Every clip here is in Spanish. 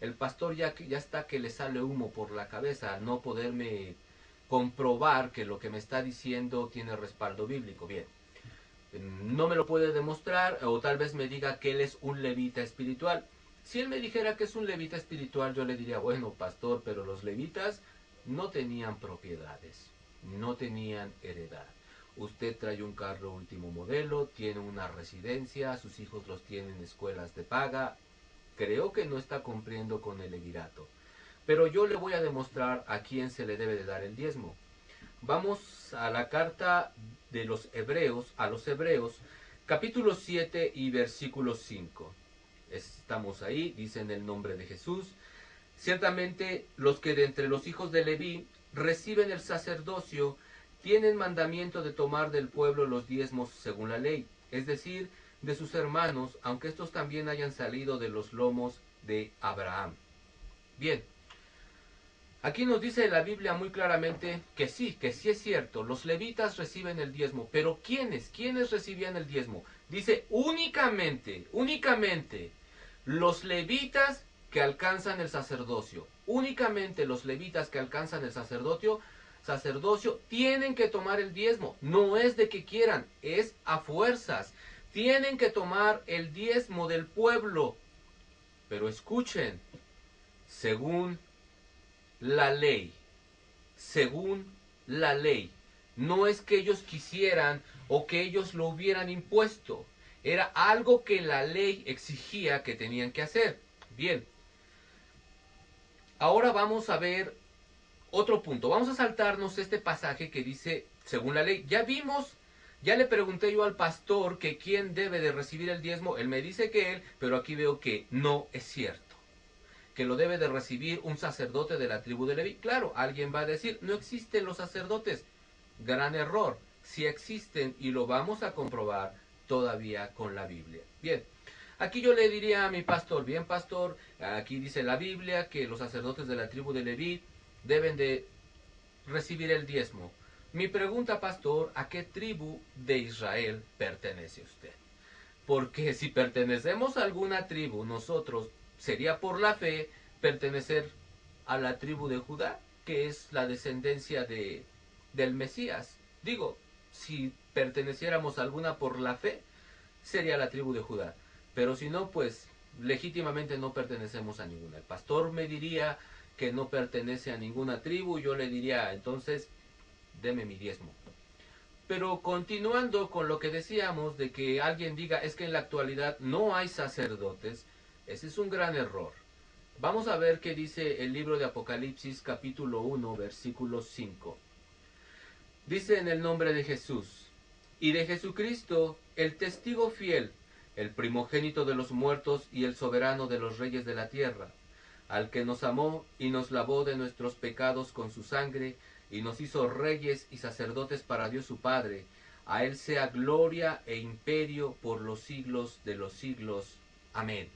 el pastor ya está que le sale humo por la cabeza al no poderme comprobar que lo que me está diciendo tiene respaldo bíblico. Bien, no me lo puede demostrar, o tal vez me diga que él es un levita espiritual. Si él me dijera que es un levita espiritual, yo le diría, bueno, pastor, pero los levitas no tenían propiedades, no tenían heredad. Usted trae un carro último modelo, tiene una residencia, sus hijos los tienen en escuelas de paga. Creo que no está cumpliendo con el levirato. Pero yo le voy a demostrar a quién se le debe de dar el diezmo. Vamos a la carta de los Hebreos, a los Hebreos, capítulo 7 y versículo 5. Estamos ahí, dice en el nombre de Jesús. Ciertamente los que de entre los hijos de Leví reciben el sacerdocio tienen mandamiento de tomar del pueblo los diezmos según la ley, es decir, de sus hermanos, aunque estos también hayan salido de los lomos de Abraham. Bien, aquí nos dice la Biblia muy claramente que sí es cierto, los levitas reciben el diezmo, pero ¿quiénes? ¿Quiénes recibían el diezmo? Dice únicamente los levitas que alcanzan el sacerdocio. Únicamente los levitas que alcanzan el sacerdocio tienen que tomar el diezmo. No es de que quieran, es a fuerzas. Tienen que tomar el diezmo del pueblo. Pero escuchen, según la ley, según la ley. No es que ellos quisieran o que ellos lo hubieran impuesto. Era algo que la ley exigía que tenían que hacer. Bien. Ahora vamos a ver otro punto. Vamos a saltarnos este pasaje que dice, según la ley. Ya vimos, ya le pregunté yo al pastor que quién debe de recibir el diezmo. Él me dice que él, pero aquí veo que no es cierto. Que lo debe de recibir un sacerdote de la tribu de Leví. Claro, alguien va a decir, no existen los sacerdotes. Gran error. Sí existen y lo vamos a comprobar todavía con la Biblia. Bien, aquí yo le diría a mi pastor, bien pastor, aquí dice la Biblia que los sacerdotes de la tribu de Leví deben de recibir el diezmo. Mi pregunta, pastor, ¿a qué tribu de Israel pertenece usted? Porque si pertenecemos a alguna tribu, nosotros sería por la fe pertenecer a la tribu de Judá, que es la descendencia del Mesías. Digo, si perteneciéramos a alguna por la fe, sería la tribu de Judá. Pero si no, pues legítimamente no pertenecemos a ninguna. El pastor me diría que no pertenece a ninguna tribu, yo le diría, entonces, deme mi diezmo. Pero continuando con lo que decíamos de que alguien diga es que en la actualidad no hay sacerdotes, ese es un gran error. Vamos a ver qué dice el libro de Apocalipsis capítulo 1 versículo 5. Dice en el nombre de Jesús y de Jesucristo, el testigo fiel, el primogénito de los muertos y el soberano de los reyes de la tierra, al que nos amó y nos lavó de nuestros pecados con su sangre, y nos hizo reyes y sacerdotes para Dios su Padre. A él sea gloria e imperio por los siglos de los siglos. Amén.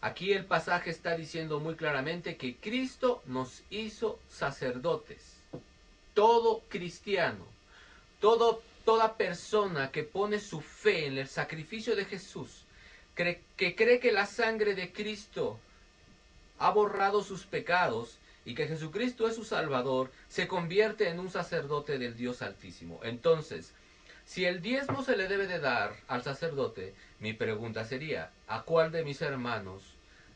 Aquí el pasaje está diciendo muy claramente que Cristo nos hizo sacerdotes. Todo cristiano, toda persona que pone su fe en el sacrificio de Jesús, que cree que la sangre de Cristo ha borrado sus pecados y que Jesucristo es su Salvador, se convierte en un sacerdote del Dios Altísimo. Entonces, si el diezmo se le debe de dar al sacerdote, mi pregunta sería, ¿a cuál de mis hermanos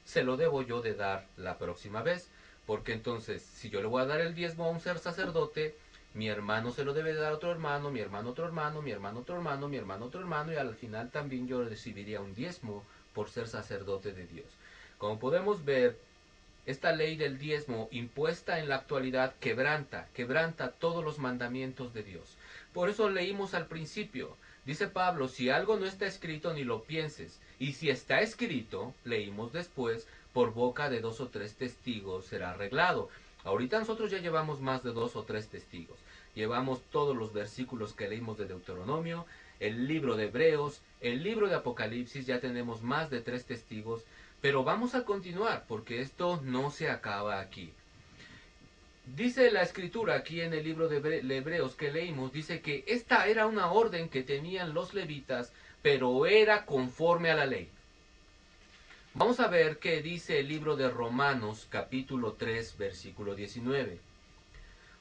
se lo debo yo de dar la próxima vez? Porque entonces, si yo le voy a dar el diezmo a un ser sacerdote, mi hermano se lo debe de dar a otro hermano, mi hermano otro hermano, mi hermano otro hermano, mi hermano otro hermano, y al final también yo recibiría un diezmo por ser sacerdote de Dios. Como podemos ver, esta ley del diezmo impuesta en la actualidad quebranta todos los mandamientos de Dios. Por eso leímos al principio, dice Pablo, si algo no está escrito ni lo pienses, y si está escrito, leímos después, por boca de 2 o 3 testigos será arreglado. Ahorita nosotros ya llevamos más de 2 o 3 testigos. Llevamos todos los versículos que leímos de Deuteronomio, el libro de Hebreos, el libro de Apocalipsis, ya tenemos más de 3 testigos. Pero vamos a continuar porque esto no se acaba aquí. Dice la escritura aquí en el libro de Hebreos que leímos, dice que esta era una orden que tenían los levitas, pero era conforme a la ley. Vamos a ver qué dice el libro de Romanos capítulo 3 versículo 19.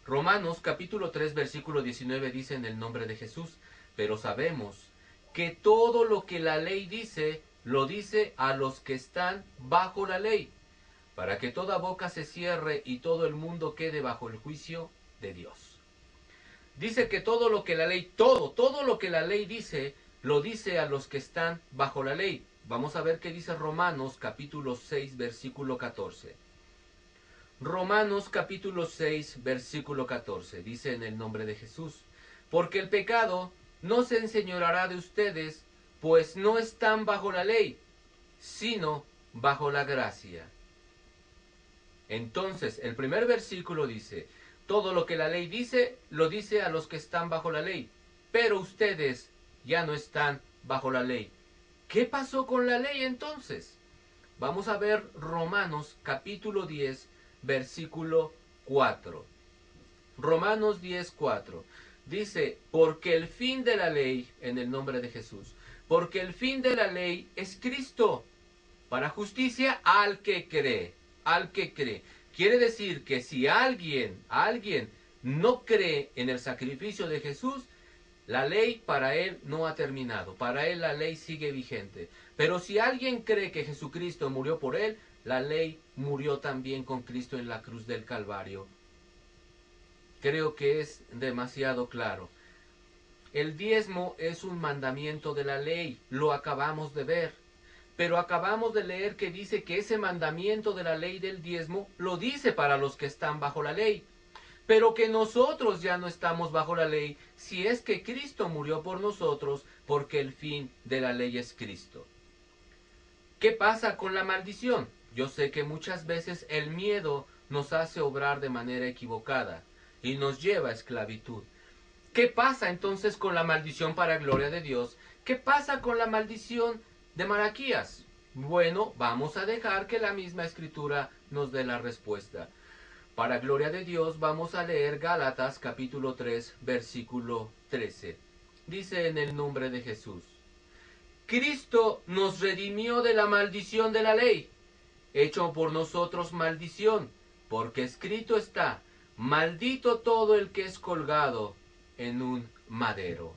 Romanos capítulo 3 versículo 19 dice en el nombre de Jesús, pero sabemos que todo lo que la ley dice, lo dice a los que están bajo la ley, para que toda boca se cierre y todo el mundo quede bajo el juicio de Dios. Dice que todo lo que la ley, todo lo que la ley dice, lo dice a los que están bajo la ley. Vamos a ver qué dice Romanos capítulo 6 versículo 14. Romanos capítulo 6 versículo 14 dice en el nombre de Jesús, porque el pecado no se enseñoreará de ustedes, pues no están bajo la ley, sino bajo la gracia. Entonces, el primer versículo dice, todo lo que la ley dice, lo dice a los que están bajo la ley, pero ustedes ya no están bajo la ley. ¿Qué pasó con la ley entonces? Vamos a ver Romanos capítulo 10, versículo 4. Romanos 10, 4. Dice, porque el fin de la ley, en el nombre de Jesús, porque el fin de la ley es Cristo, para justicia al que cree, al que cree. Quiere decir que si alguien no cree en el sacrificio de Jesús, la ley para él no ha terminado, para él la ley sigue vigente. Pero si alguien cree que Jesucristo murió por él, la ley murió también con Cristo en la cruz del Calvario. Creo que es demasiado claro. El diezmo es un mandamiento de la ley, lo acabamos de ver. Pero acabamos de leer que dice que ese mandamiento de la ley del diezmo lo dice para los que están bajo la ley. Pero que nosotros ya no estamos bajo la ley si es que Cristo murió por nosotros, porque el fin de la ley es Cristo. ¿Qué pasa con la maldición? Yo sé que muchas veces el miedo nos hace obrar de manera equivocada y nos lleva a esclavitud. ¿Qué pasa entonces con la maldición para gloria de Dios? ¿Qué pasa con la maldición de Malaquías? Bueno, vamos a dejar que la misma escritura nos dé la respuesta. Para gloria de Dios vamos a leer Gálatas capítulo 3 versículo 13. Dice en el nombre de Jesús, Cristo nos redimió de la maldición de la ley, hecho por nosotros maldición, porque escrito está, maldito todo el que es colgado en un madero.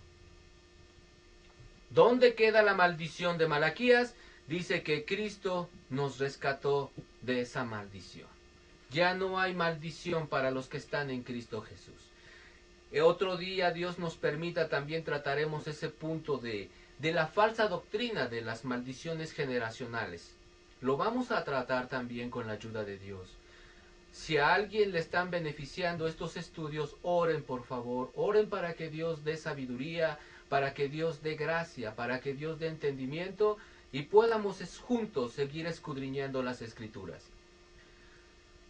¿Dónde queda la maldición de Malaquías? Dice que Cristo nos rescató de esa maldición. Ya no hay maldición para los que están en Cristo Jesús. Otro día, Dios nos permita, también trataremos ese punto de la falsa doctrina de las maldiciones generacionales. Lo vamos a tratar también con la ayuda de Dios. Si a alguien le están beneficiando estos estudios, oren por favor, oren para que Dios dé sabiduría, para que Dios dé gracia, para que Dios dé entendimiento y podamos juntos seguir escudriñando las Escrituras.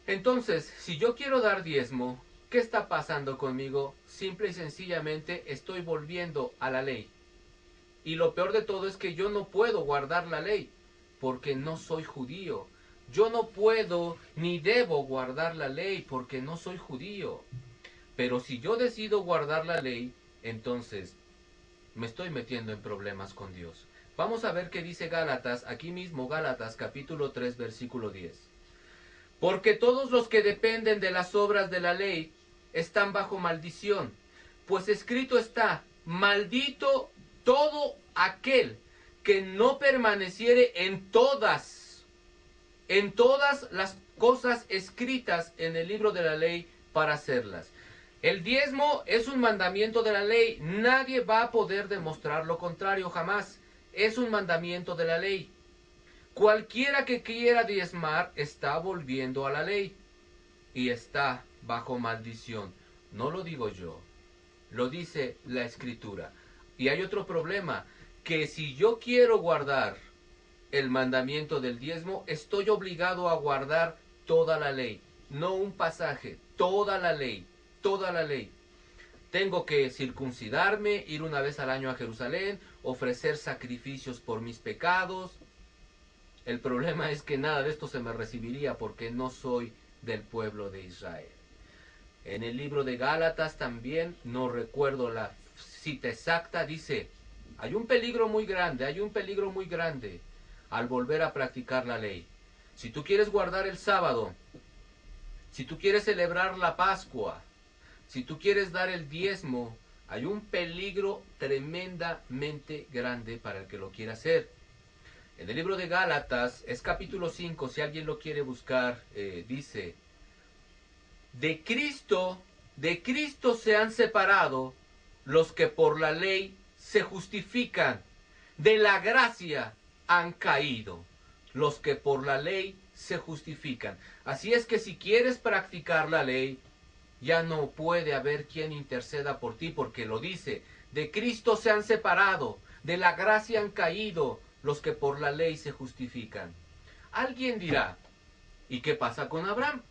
Entonces, si yo quiero dar diezmo, ¿qué está pasando conmigo? Simple y sencillamente estoy volviendo a la ley. Y lo peor de todo es que yo no puedo guardar la ley, porque no soy judío. Yo no puedo ni debo guardar la ley porque no soy judío. Pero si yo decido guardar la ley, entonces me estoy metiendo en problemas con Dios. Vamos a ver qué dice Gálatas, aquí mismo Gálatas capítulo 3 versículo 10. Porque todos los que dependen de las obras de la ley están bajo maldición, pues escrito está, maldito todo aquel que no permaneciere en todas las cosas escritas en el libro de la ley para hacerlas. El diezmo es un mandamiento de la ley. Nadie va a poder demostrar lo contrario jamás. Es un mandamiento de la ley. Cualquiera que quiera diezmar está volviendo a la ley y está bajo maldición. No lo digo yo, lo dice la Escritura. Y hay otro problema, que si yo quiero guardar el mandamiento del diezmo, estoy obligado a guardar toda la ley, no un pasaje, toda la ley, toda la ley. Tengo que circuncidarme, ir una vez al año a Jerusalén, ofrecer sacrificios por mis pecados. El problema es que nada de esto se me recibiría porque no soy del pueblo de Israel. En el libro de Gálatas también, no recuerdo la cita exacta, dice, hay un peligro muy grande, al volver a practicar la ley. Si tú quieres guardar el sábado, si tú quieres celebrar la Pascua, si tú quieres dar el diezmo, hay un peligro tremendamente grande para el que lo quiera hacer. En el libro de Gálatas, es capítulo 5, si alguien lo quiere buscar, dice, de Cristo se han separado los que por la ley se justifican, de la gracia han caído los que por la ley se justifican. Así es que si quieres practicar la ley, ya no puede haber quien interceda por ti, porque lo dice, de Cristo se han separado, de la gracia han caído los que por la ley se justifican. Alguien dirá, ¿y qué pasa con Abraham?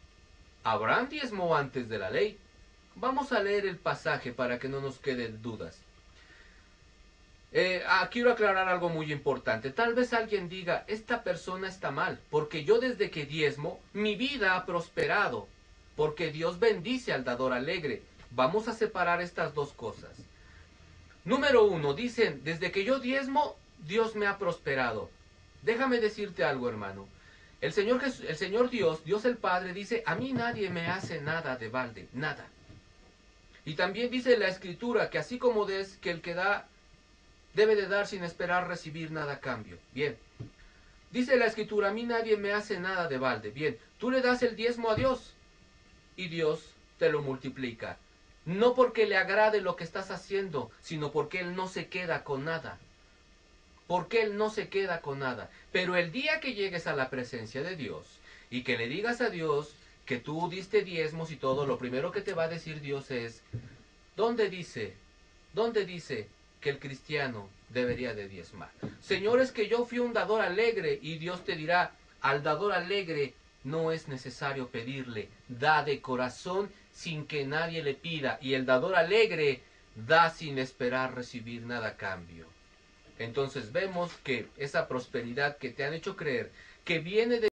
Abraham diezmó antes de la ley. Vamos a leer el pasaje para que no nos queden dudas. Quiero aclarar algo muy importante. Tal vez alguien diga, esta persona está mal, porque yo desde que diezmo, mi vida ha prosperado, porque Dios bendice al dador alegre. Vamos a separar estas dos cosas. Número 1, dicen, desde que yo diezmo, Dios me ha prosperado. Déjame decirte algo, hermano. El Señor Dios el Padre, dice, a mí nadie me hace nada de balde, nada. Y también dice la Escritura que así como des, que el que da, debe de dar sin esperar recibir nada a cambio. Bien. Dice la Escritura, a mí nadie me hace nada de balde. Bien, tú le das el diezmo a Dios y Dios te lo multiplica. No porque le agrade lo que estás haciendo, sino porque Él no se queda con nada. Porque Él no se queda con nada. Pero el día que llegues a la presencia de Dios y que le digas a Dios que tú diste diezmos y todo, lo primero que te va a decir Dios es, ¿dónde dice que el cristiano debería de diezmar? Señor, es que yo fui un dador alegre, y Dios te dirá, al dador alegre no es necesario pedirle, da de corazón sin que nadie le pida, y el dador alegre da sin esperar recibir nada a cambio. Entonces vemos que esa prosperidad que te han hecho creer que viene de